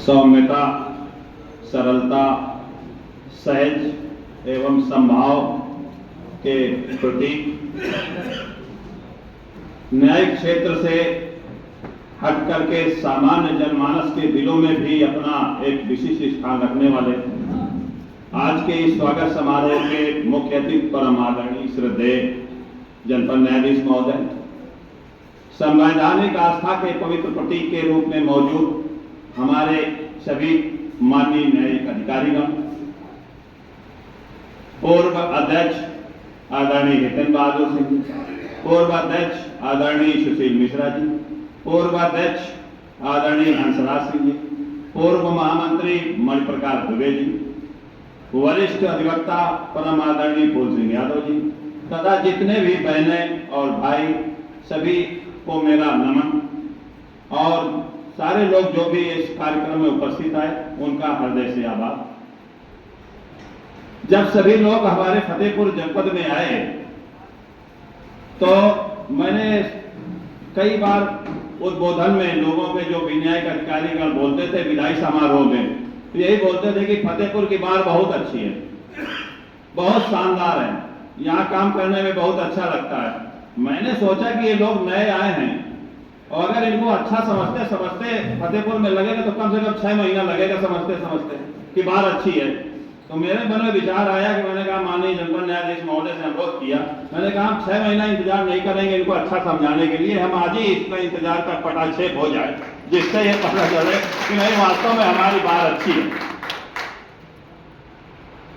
सौम्यता, सरलता, सहज एवं समभाव के प्रतीक, न्यायिक क्षेत्र से हट करके सामान्य जनमानस के दिलों में भी अपना एक विशिष्ट स्थान रखने वाले आज के इस स्वागत समारोह के मुख्य अतिथि परम आदरणीय श्रद्धेय जनपद न्यायाधीश महोदय, संवैधानिक आस्था के पवित्र प्रतीक के रूप में मौजूद हमारे सभी माननीय न्यायिक अधिकारीगण, पूर्व अध्यक्ष आदरणीय हितेन बहादुर सिंह जी, पूर्व अध्यक्ष आदरणीय सुशील मिश्रा जी, पूर्व अध्यक्ष आदरणीय हंसराज सिंह जी, पूर्व महामंत्री मणिप्रकाश दुबे जी, वरिष्ठ अधिवक्ता परम आदरणीय फूल सिंह यादव जी तथा जितने भी बहनें और भाई सभी को मेरा नमन और सारे लोग जो भी इस कार्यक्रम में उपस्थित आए उनका हृदय से आभार। जब सभी लोग हमारे फतेहपुर जनपद में आए तो मैंने कई बार उद्बोधन में लोगों के जो न्यायिक अधिकारीगण बोलते थे विदाई समारोह में, तो यही बोलते थे कि फतेहपुर की बार बहुत अच्छी है, बहुत शानदार है, यहाँ काम करने में बहुत अच्छा लगता है। मैंने सोचा कि ये लोग नए आए हैं और अगर इनको अच्छा समझते फतेहपुर में लगेगा तो कम से कम 6 महीना लगेगा समझते कि बार अच्छी है। तो मेरे मन में विचार आया कि मैंने कहा माननीय जनपद न्यायाधीश महोदय से अनुरोध किया, मैंने कहा हम 6 महीना इंतजार नहीं करेंगे इनको अच्छा समझाने के लिए, हम आज ही इसका इंतजार का पटाक्षेप हो जाए जिससे ये पता चले कि नहीं वास्तव में हमारी बार अच्छी है।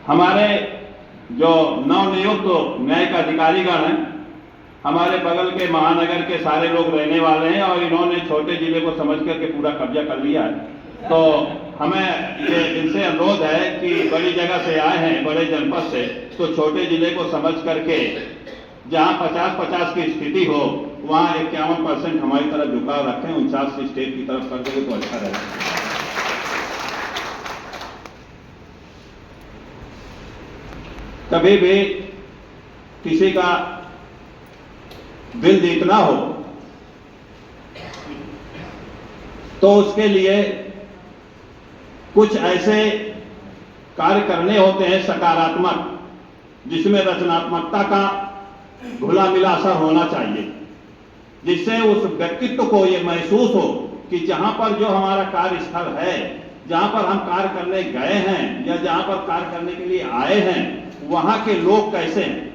हमारे जो नवनियुक्त न्यायिक अधिकारीगण हैं, हमारे बगल के महानगर के सारे लोग रहने वाले हैं और इन्होंने छोटे जिले को समझ करके पूरा कब्जा कर लिया है। तो हमें ये इनसे अनुरोध है कि बड़ी जगह से आए हैं, बड़े जनपद से, तो छोटे जिले को समझ करके जहां 50-50 की स्थिति हो वहां 51% हमारी तरफ झुकाव रखें, 49 स्टेट की तरफ कर देंगे तो अच्छा रहेगा। कभी भी किसी का दिल जीतना हो तो उसके लिए कुछ ऐसे कार्य करने होते हैं सकारात्मक, जिसमें रचनात्मकता का घुला मिला असर होना चाहिए, जिससे उस व्यक्तित्व को ये महसूस हो कि जहां पर जो हमारा कार्यस्थल है, जहां पर हम कार्य करने गए हैं या जहां पर कार्य करने के लिए आए हैं, वहां के लोग कैसे हैं,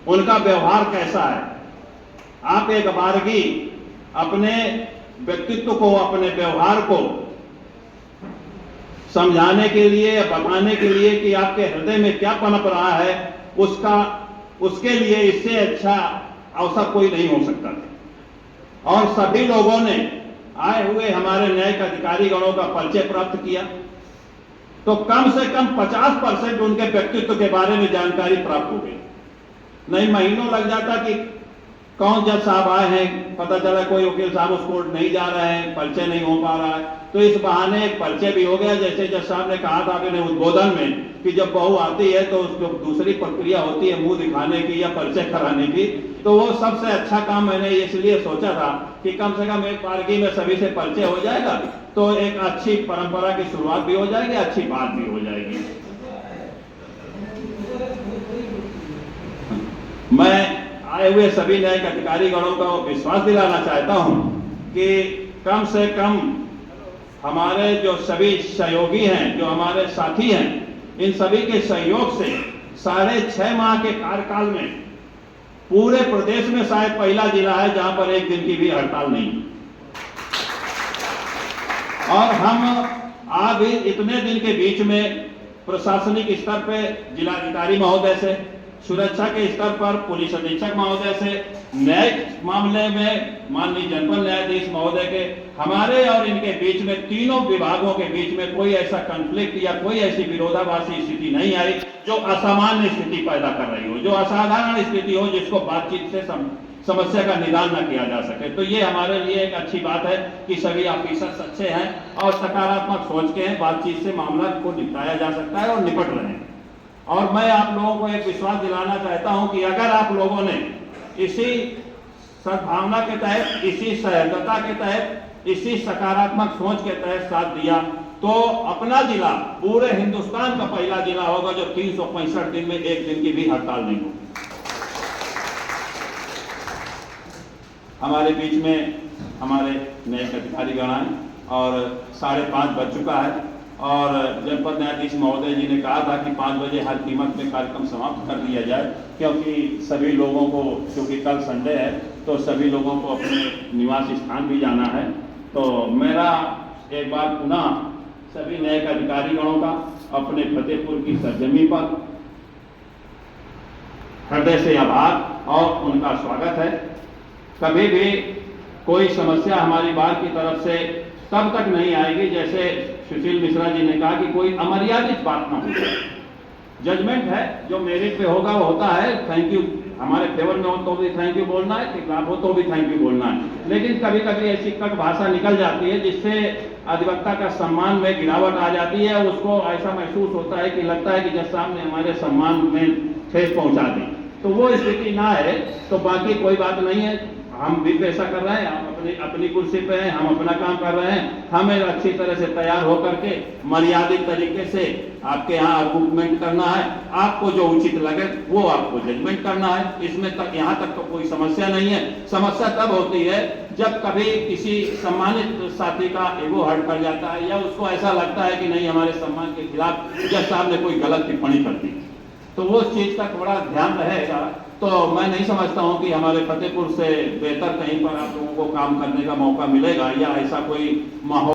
उनका व्यवहार कैसा है। आप एक बारगी अपने व्यक्तित्व को, अपने व्यवहार को समझाने के लिए, बताने के लिए कि आपके हृदय में क्या पनप रहा है, उसके लिए इससे अच्छा अवसर कोई नहीं हो सकता। और सभी लोगों ने आए हुए हमारे न्यायिक अधिकारीगणों का परिचय प्राप्त किया तो कम से कम 50% उनके व्यक्तित्व के बारे में जानकारी प्राप्त हो गई। नहीं महीनों लग जाता कि कौन जज साहब आए हैं, पता चला कोई वकील साहब उस कोर्ट नहीं जा रहे हैं, परिचय नहीं हो पा रहा है, तो इस बहाने एक परिचय भी हो गया। जैसे जज साहब ने कहा था अपने उद्बोधन में कि जब बहू आती है तो उसको दूसरी प्रक्रिया होती है मुंह दिखाने की या परिचय कराने की, तो वो सबसे अच्छा काम मैंने इसलिए सोचा था कि कम से कम एक बारगी में सभी से परिचय हो जाएगा तो एक अच्छी परंपरा की शुरुआत भी हो जाएगी, अच्छी बात भी हो जाएगी। मैं आए हुए सभी न्यायिक अधिकारीगणों को विश्वास दिलाना चाहता हूं कि कम से कम हमारे जो सभी सहयोगी हैं, जो हमारे साथी हैं, इन सभी के सहयोग से 6.5 माह के कार्यकाल में पूरे प्रदेश में शायद पहला जिला है जहां पर एक दिन की भी हड़ताल नहीं। और हम आज इतने दिन के बीच में प्रशासनिक स्तर पर जिलाधिकारी महोदय से, सुरक्षा के स्तर पर पुलिस अधीक्षक महोदय से, न्यायिक मामले में माननीय जनपद न्यायाधीश महोदय के, हमारे और इनके बीच में तीनों विभागों के बीच में कोई ऐसा कॉन्फ्लिक्ट या कोई ऐसी विरोधाभासी स्थिति नहीं आई जो असामान्य स्थिति पैदा कर रही हो, जो असाधारण स्थिति हो जिसको बातचीत से समस्या का निदान न किया जा सके। तो ये हमारे लिए एक अच्छी बात है कि सभी ऑफिसर्स अच्छे हैं और सकारात्मक सोच के हैं, बातचीत से मामला को निपटाया जा सकता है और निपट रहे हैं। और मैं आप लोगों को एक विश्वास दिलाना चाहता हूं कि अगर आप लोगों ने इसी सद्भावना के तहत, इसी सहजता के तहत इसी सकारात्मक सोच के तहत साथ दिया तो अपना जिला पूरे हिंदुस्तान का पहला जिला होगा जो 365 दिन में एक दिन की भी हड़ताल नहीं होगी। हमारे बीच में हमारे नए अधिकारीगण आए और 5:30 बज चुका है और जनपद न्यायाधीश महोदय जी ने कहा था कि 5 बजे हर कीमत में कार्यक्रम समाप्त कर दिया जाए, क्योंकि सभी लोगों को, क्योंकि कल संडे है तो सभी लोगों को अपने निवास स्थान भी जाना है। तो मेरा एक बार पुनः सभी नए अधिकारीगणों का अपने फतेहपुर की सरजमी पर हृदय से आभार और उनका स्वागत है। कभी भी कोई समस्या हमारी बार की तरफ से तब तक नहीं आएगी, जैसे सुशील मिश्रा जी ने कहा, कि कोई अमर्यादित बात ना हो। जजमेंट है, जो मेरिट पे होगा वो होता है। थैंक यू हमारे फेवर में हो तो भी थैंक यू बोलना है, खिलाफ हो तो भी थैंक यू बोलना है। लेकिन कभी कभी ऐसी कट भाषा निकल जाती है जिससे अधिवक्ता का सम्मान में गिरावट आ जाती है। उसको ऐसा महसूस होता है कि लगता है कि जब सामने हमारे सम्मान में ठेस पहुंचा दी, तो वो स्थिति ना है तो बाकी कोई बात नहीं है। हम भी पैसा कर रहे हैं, हम अपनी कुर्सी पे हैं, हम अपना काम कर रहे हैं। हमें अच्छी तरह से तैयार होकर के मर्यादित तरीके से आपके यहाँ आर्गुमेंट करना है। आपको जो उचित लगे वो आपको जजमेंट करना है। इसमें तक यहाँ तक तो कोई समस्या नहीं है। समस्या तब होती है जब कभी किसी सम्मानित साथी का ईगो हर्ट कर जाता है या उसको ऐसा लगता है कि नहीं, हमारे सम्मान के खिलाफ जज साहब ने कोई गलत टिप्पणी कर दी, तो वो चीज का थोड़ा ध्यान रहेगा। तो मैं नहीं समझता हूं कि हमारे फतेहपुर से बेहतर कहीं पर आप लोगों को काम करने का मौका मिलेगा या ऐसा कोई माहौल